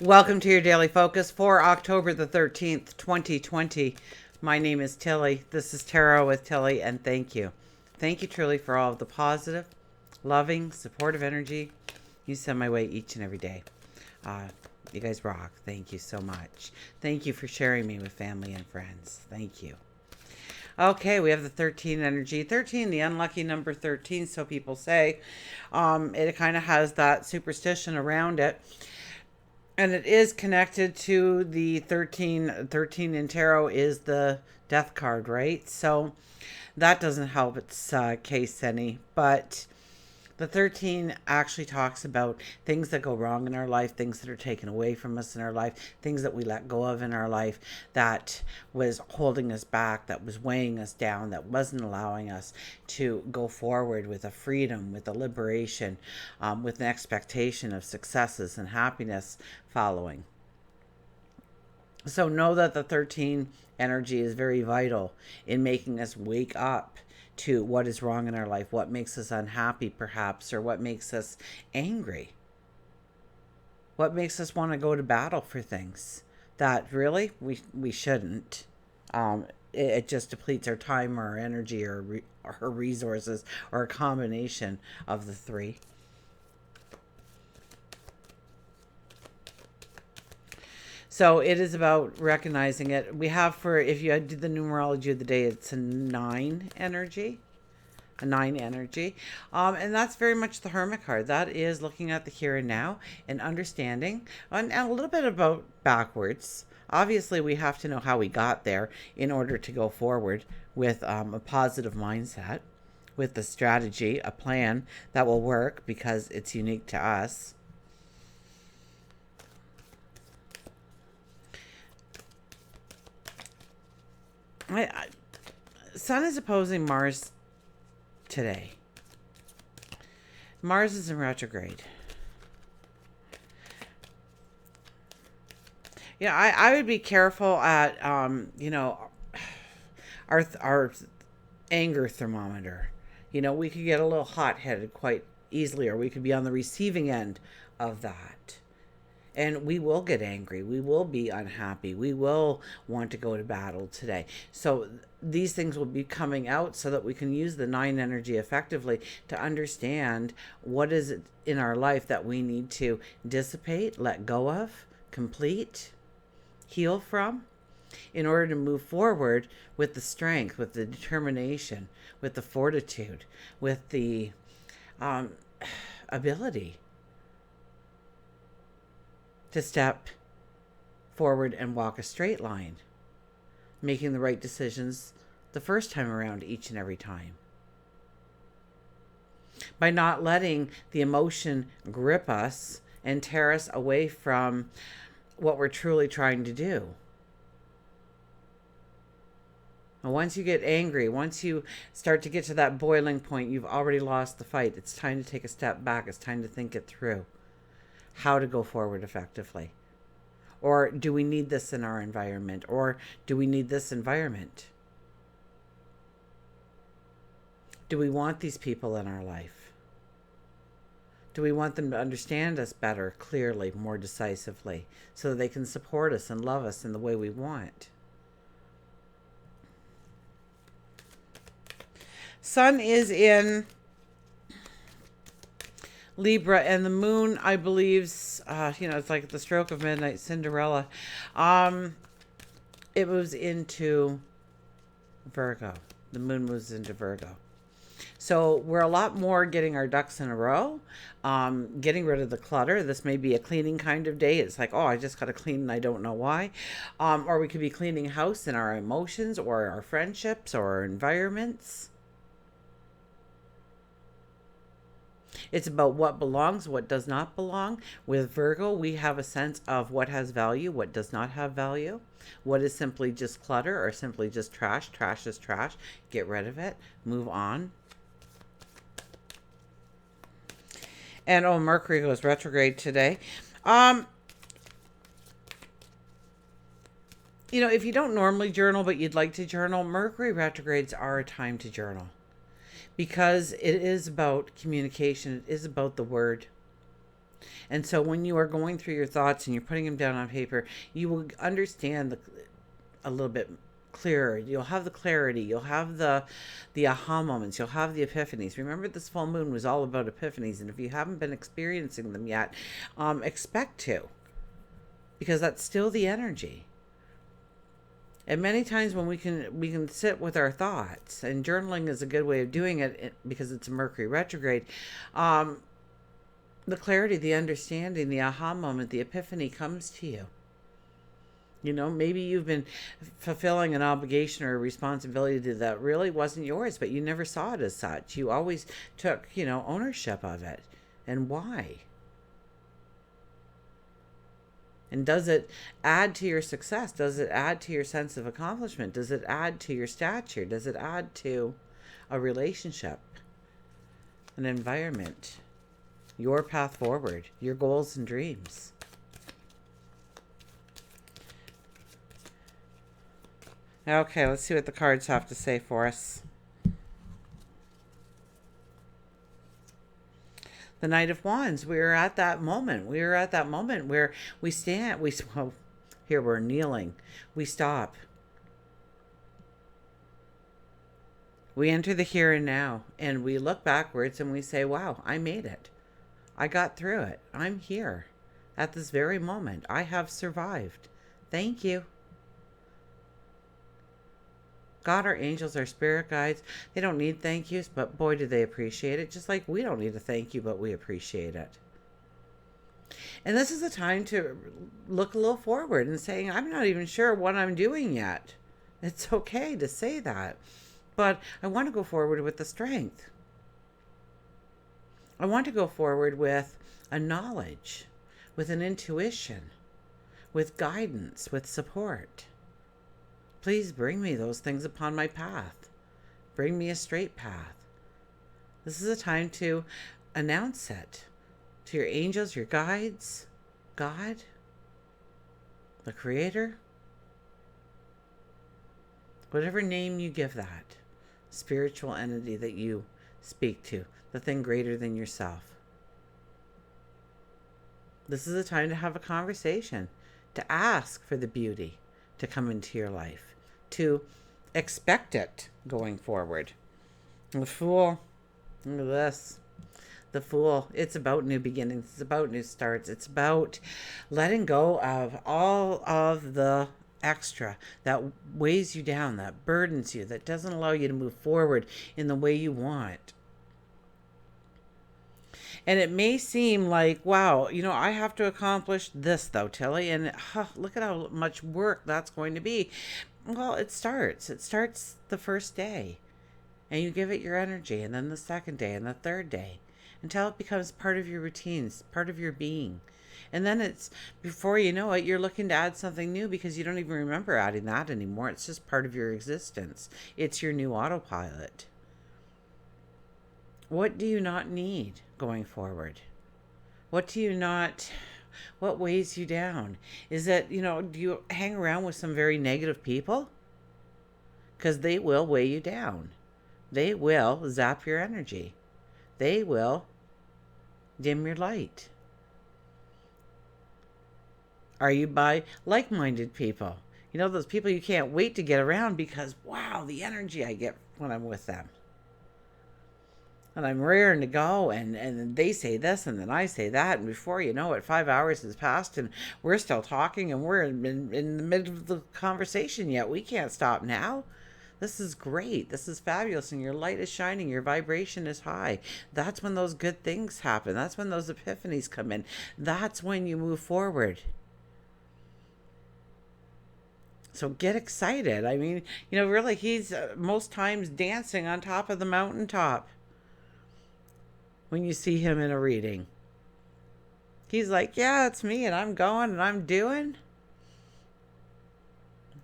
Welcome to your daily focus for October the 13th, 2020. My name is Tilly. This is Tarot with Tilly, and thank you. Thank you truly for all of the positive, loving, supportive energy you send my way each and every day. You guys rock. Thank you so much. Thank you for sharing me with family and friends. Thank you. Okay, we have the 13 energy. 13, the unlucky number 13, so people say. It kind of has that superstition around it. And it is connected to the 13. 13 in tarot is the death card, right? So that doesn't help its case any. But the 13 actually talks about things that go wrong in our life, things that are taken away from us in our life, things that we let go of in our life that was holding us back, that was weighing us down, that wasn't allowing us to go forward with a freedom, with a liberation, with an expectation of successes and happiness following. So know that the 13 energy is very vital in making us wake up to what is wrong in our life, what makes us unhappy perhaps, or what makes us angry. What makes us want to go to battle for things that really we shouldn't. It just depletes our time or our energy or our resources, or a combination of the three. So it is about recognizing it. We have, for, if you did the numerology of the day, it's a 9 energy. A 9 energy. And that's very much the Hermit card. That is looking at the here and now and understanding, and a little bit about backwards. Obviously, we have to know how we got there in order to go forward with a positive mindset, with a strategy, a plan that will work because it's unique to us. Sun is opposing Mars today. Mars is in retrograde. Yeah, I would be careful at, our anger thermometer. We could get a little hot-headed quite easily, or we could be on the receiving end of that. And we will get angry. We will be unhappy. We will want to go to battle today. So these things will be coming out so that we can use the 9 energy effectively to understand what is it in our life that we need to dissipate, let go of, complete, heal from, in order to move forward with the strength, with the determination, with the fortitude, with the ability to step forward and walk a straight line, making the right decisions the first time around each and every time. By not letting the emotion grip us and tear us away from what we're truly trying to do. And once you get angry, once you start to get to that boiling point, you've already lost the fight. It's time to take a step back. It's time to think it through. How to go forward effectively. Or do we need this in our environment? Or do we need this environment? Do we want these people in our life? Do we want them to understand us better, clearly, more decisively, so that they can support us and love us in the way we want? Sun is in Libra, and the moon, I believe, it's like the stroke of midnight, Cinderella. It moves into Virgo. The moon moves into Virgo. So we're a lot more getting our ducks in a row, getting rid of the clutter. This may be a cleaning kind of day. It's like, oh, I just got to clean and I don't know why. Or we could be cleaning house in our emotions or our friendships or our environments. It's about what belongs, what does not belong. With Virgo, we have a sense of what has value, what does not have value, what is simply just clutter or simply just trash. Trash is trash. Get rid of it. Move on. And Mercury goes retrograde today. If you don't normally journal, but you'd like to journal, Mercury retrogrades are a time to journal. Because it is about communication. It is about the word. And so when you are going through your thoughts and you're putting them down on paper, you will understand a little bit clearer. You'll have the clarity. You'll have the aha moments. You'll have the epiphanies. Remember, this full moon was all about epiphanies, and if you haven't been experiencing them yet, expect to, because that's still the energy. And many times when we can sit with our thoughts, and journaling is a good way of doing it because it's a Mercury retrograde. The clarity, the understanding, the aha moment, the epiphany comes to you. You know, maybe you've been fulfilling an obligation or a responsibility that really wasn't yours, but you never saw it as such. You always took, ownership of it. And why? And does it add to your success? Does it add to your sense of accomplishment? Does it add to your stature? Does it add to a relationship, an environment, your path forward, your goals and dreams? Okay, let's see what the cards have to say for us. The Knight of Wands. We're at that moment. We're at that moment where we stand. Here we're kneeling. We stop. We enter the here and now, and we look backwards and we say, wow, I made it. I got through it. I'm here at this very moment. I have survived. Thank you. God, our angels, our spirit guides, they don't need thank yous, but boy, do they appreciate it. Just like we don't need a thank you, but we appreciate it. And this is a time to look a little forward and saying, I'm not even sure what I'm doing yet. It's okay to say that. But I want to go forward with the strength. I want to go forward with a knowledge, with an intuition, with guidance, with support. Please bring me those things upon my path. Bring me a straight path. This is a time to announce it to your angels, your guides, God, the Creator, whatever name you give that spiritual entity that you speak to, the thing greater than yourself. This is a time to have a conversation, to ask for the beauty to come into your life, to expect it going forward. The Fool, look at this. The Fool, it's about new beginnings. It's about new starts. It's about letting go of all of the extra that weighs you down, that burdens you, that doesn't allow you to move forward in the way you want. And it may seem like, wow, I have to accomplish this though, Tilly, and look at how much work that's going to be. Well, it starts the first day, and you give it your energy, and then the second day and the third day, until it becomes part of your routines, part of your being. And then it's, before you know it, you're looking to add something new because you don't even remember adding that anymore. It's just part of your existence. It's your new autopilot. What do you not need going forward? What weighs you down? Is it, do you hang around with some very negative people? Because they will weigh you down. They will zap your energy. They will dim your light. Are you by like-minded people? Those people you can't wait to get around because, wow, the energy I get when I'm with them. And I'm raring to go, and they say this, and then I say that, and before you know it, 5 hours has passed, and we're still talking, and we're in the middle of the conversation yet. We can't stop now. This is great. This is fabulous, and your light is shining. Your vibration is high. That's when those good things happen. That's when those epiphanies come in. That's when you move forward. So get excited. I mean, really, he's most times dancing on top of the mountaintop. When you see him in a reading, he's like, yeah, it's me, and I'm going, and I'm doing.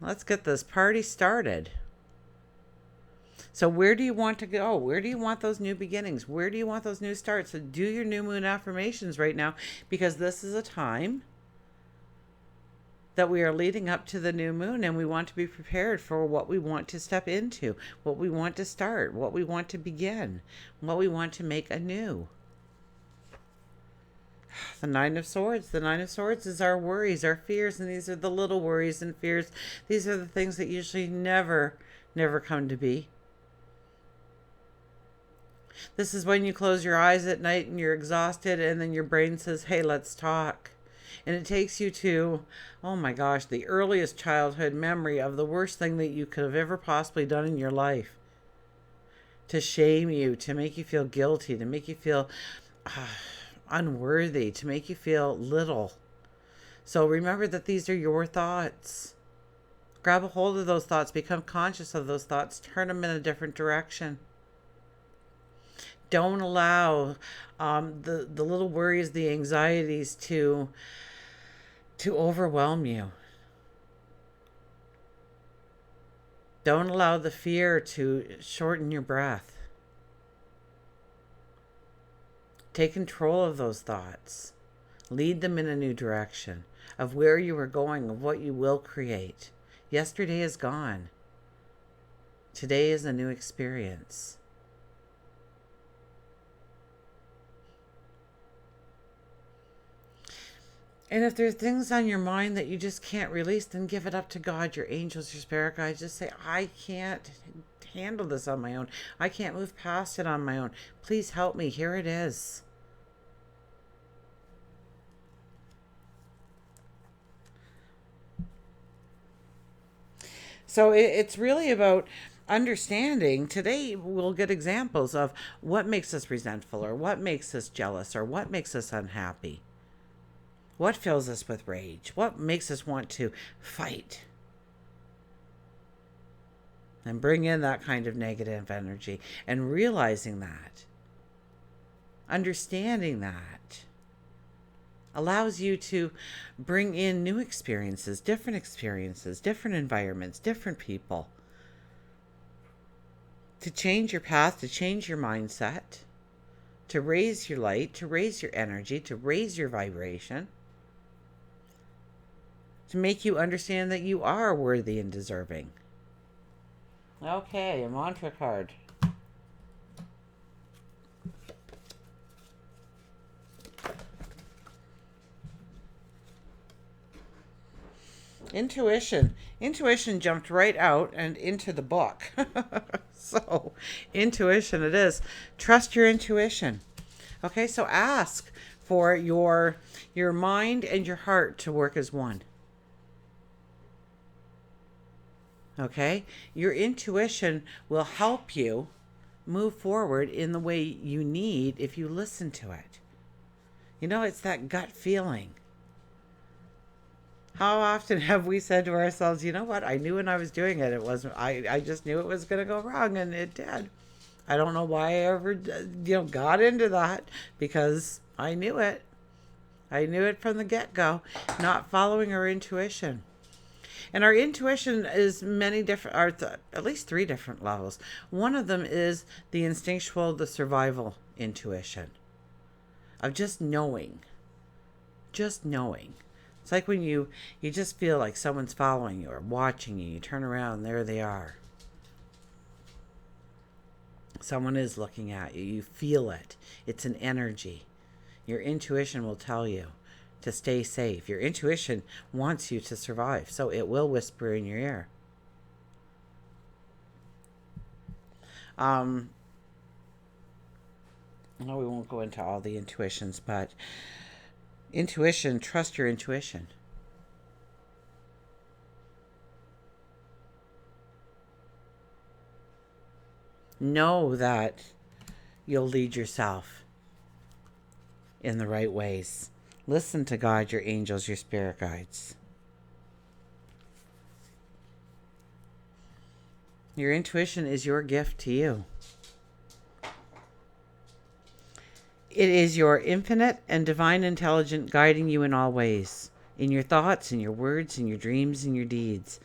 Let's get this party started. So where do you want to go? Where do you want those new beginnings? Where do you want those new starts? So do your new moon affirmations right now, because this is a time that we are leading up to the new moon, and we want to be prepared for what we want to step into, what we want to start, what we want to begin, what we want to make anew. The Nine of Swords. The Nine of Swords is our worries, our fears, and these are the little worries and fears. These are the things that usually never come to be. This is when you close your eyes at night and you're exhausted, and then your brain says, hey, let's talk. And it takes you to, oh my gosh, the earliest childhood memory of the worst thing that you could have ever possibly done in your life. To shame you, to make you feel guilty, to make you feel unworthy, to make you feel little. So remember that these are your thoughts. Grab a hold of those thoughts, become conscious of those thoughts, turn them in a different direction. Don't allow the little worries, the anxieties to overwhelm you. Don't allow the fear to shorten your breath. Take control of those thoughts. Lead them in a new direction of where you are going, of what you will create. Yesterday is gone. Today is a new experience. And if there's things on your mind that you just can't release, then give it up to God, your angels, your spirit guides. Just say, I can't handle this on my own. I can't move past it on my own. Please help me. Here it is. So it's really about understanding. Today we'll get examples of what makes us resentful, or what makes us jealous, or what makes us unhappy. What fills us with rage? What makes us want to fight? And bring in that kind of negative energy. And realizing that, understanding that, allows you to bring in new experiences, different environments, different people. To change your path, to change your mindset, to raise your light, to raise your energy, to raise your vibration. To make you understand that you are worthy and deserving. Okay, a mantra card. Intuition. Intuition jumped right out and into the book. So, intuition it is. Trust your intuition. Okay, so ask for your mind and your heart to work as one. Okay, your intuition will help you move forward in the way you need if you listen to it. You know, it's that gut feeling. How often have we said to ourselves, you know what, I knew when I was doing it, I just knew it was going to go wrong, and it did. I don't know why I ever, got into that, because I knew it. I knew it from the get-go, not following our intuition. And our intuition is many different, at least 3 different levels. One of them is the instinctual, the survival intuition of just knowing. Just knowing. It's like when you just feel like someone's following you or watching you. You turn around, there they are. Someone is looking at you. You feel it. It's an energy. Your intuition will tell you to stay safe. Your intuition wants you to survive, so it will whisper in your ear. No, we won't go into all the intuitions, but intuition, trust your intuition. Know that you'll lead yourself in the right ways. Listen to God, your angels, your spirit guides. Your intuition is your gift to you. It is your infinite and divine intelligence guiding you in all ways, in your thoughts, in your words, in your dreams, in your deeds.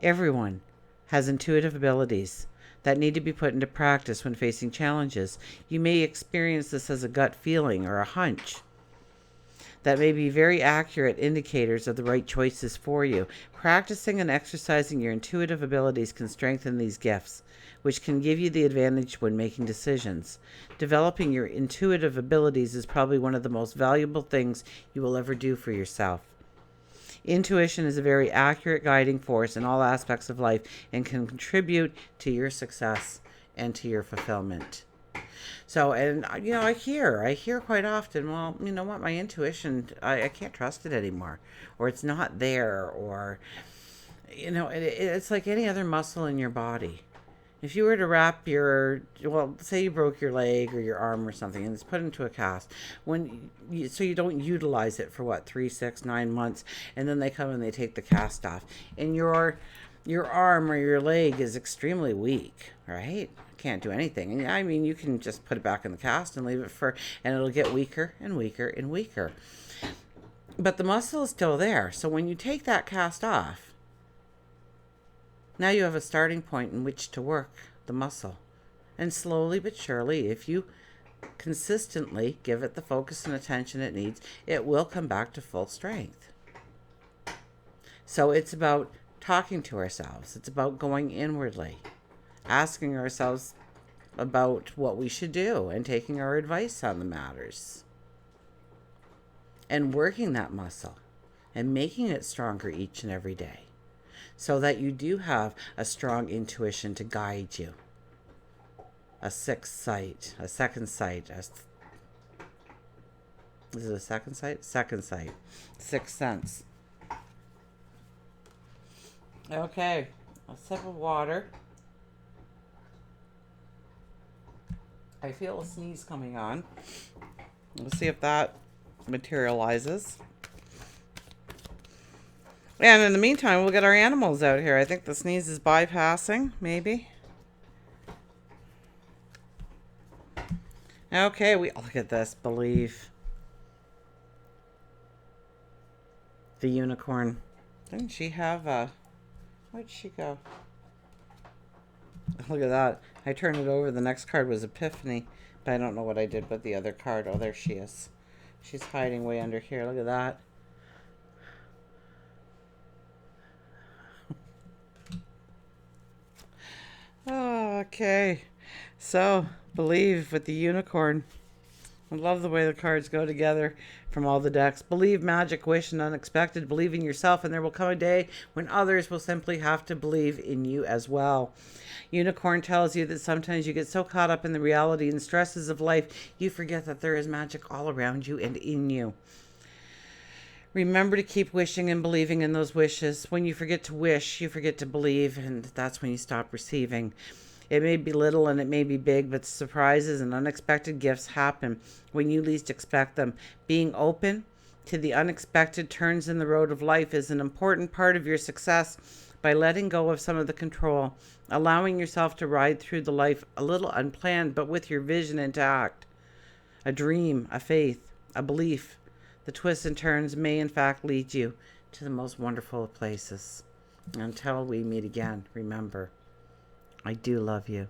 Everyone has intuitive abilities that need to be put into practice when facing challenges. You may experience this as a gut feeling or a hunch. that may be very accurate indicators of the right choices for you. Practicing and exercising your intuitive abilities can strengthen these gifts, which can give you the advantage when making decisions. Developing your intuitive abilities is probably one of the most valuable things you will ever do for yourself. Intuition is a very accurate guiding force in all aspects of life and can contribute to your success and to your fulfillment. So, and I hear quite often, well, you know what, my intuition, I can't trust it anymore, or it's not there, or, it's like any other muscle in your body. If you were to wrap say you broke your leg or your arm or something and it's put into a cast, so you don't utilize it for 3, 6, 9 months, and then they come and they take the cast off, and your arm or your leg is extremely weak, right? Can't do anything. And I mean, you can just put it back in the cast and leave it and it'll get weaker and weaker and weaker. But the muscle is still there. So when you take that cast off, now you have a starting point in which to work the muscle. And slowly but surely, if you consistently give it the focus and attention it needs, it will come back to full strength. So it's about talking to ourselves. It's about going inwardly, asking ourselves about what we should do and taking our advice on the matters. And working that muscle and making it stronger each and every day, so that you do have a strong intuition to guide you. A sixth sight, a second sight. Is it a second sight? Second sight. Sixth sense. Okay, a sip of water. I feel a sneeze coming on. We'll see if that materializes. And in the meantime, we'll get our animals out here. I think the sneeze is bypassing, maybe. Okay, look at this. Believe. The unicorn. Didn't she have a... Where'd she go? Look at that. I turned it over. The next card was Epiphany. But I don't know what I did with the other card. Oh, there she is. She's hiding way under here. Look at that. Oh, okay. So, believe with the unicorn. I love the way the cards go together from all the decks. Believe, magic, wish, and unexpected. Believe in yourself, and there will come a day when others will simply have to believe in you as well. Unicorn tells you that sometimes you get so caught up in the reality and stresses of life, you forget that there is magic all around you and in you. Remember to keep wishing and believing in those wishes. When you forget to wish, you forget to believe, and that's when you stop receiving. It may be little and it may be big, but surprises and unexpected gifts happen when you least expect them. Being open to the unexpected turns in the road of life is an important part of your success by letting go of some of the control, allowing yourself to ride through the life a little unplanned, but with your vision intact. A dream, a faith, a belief. The twists and turns may in fact lead you to the most wonderful of places. Until we meet again, remember, I do love you.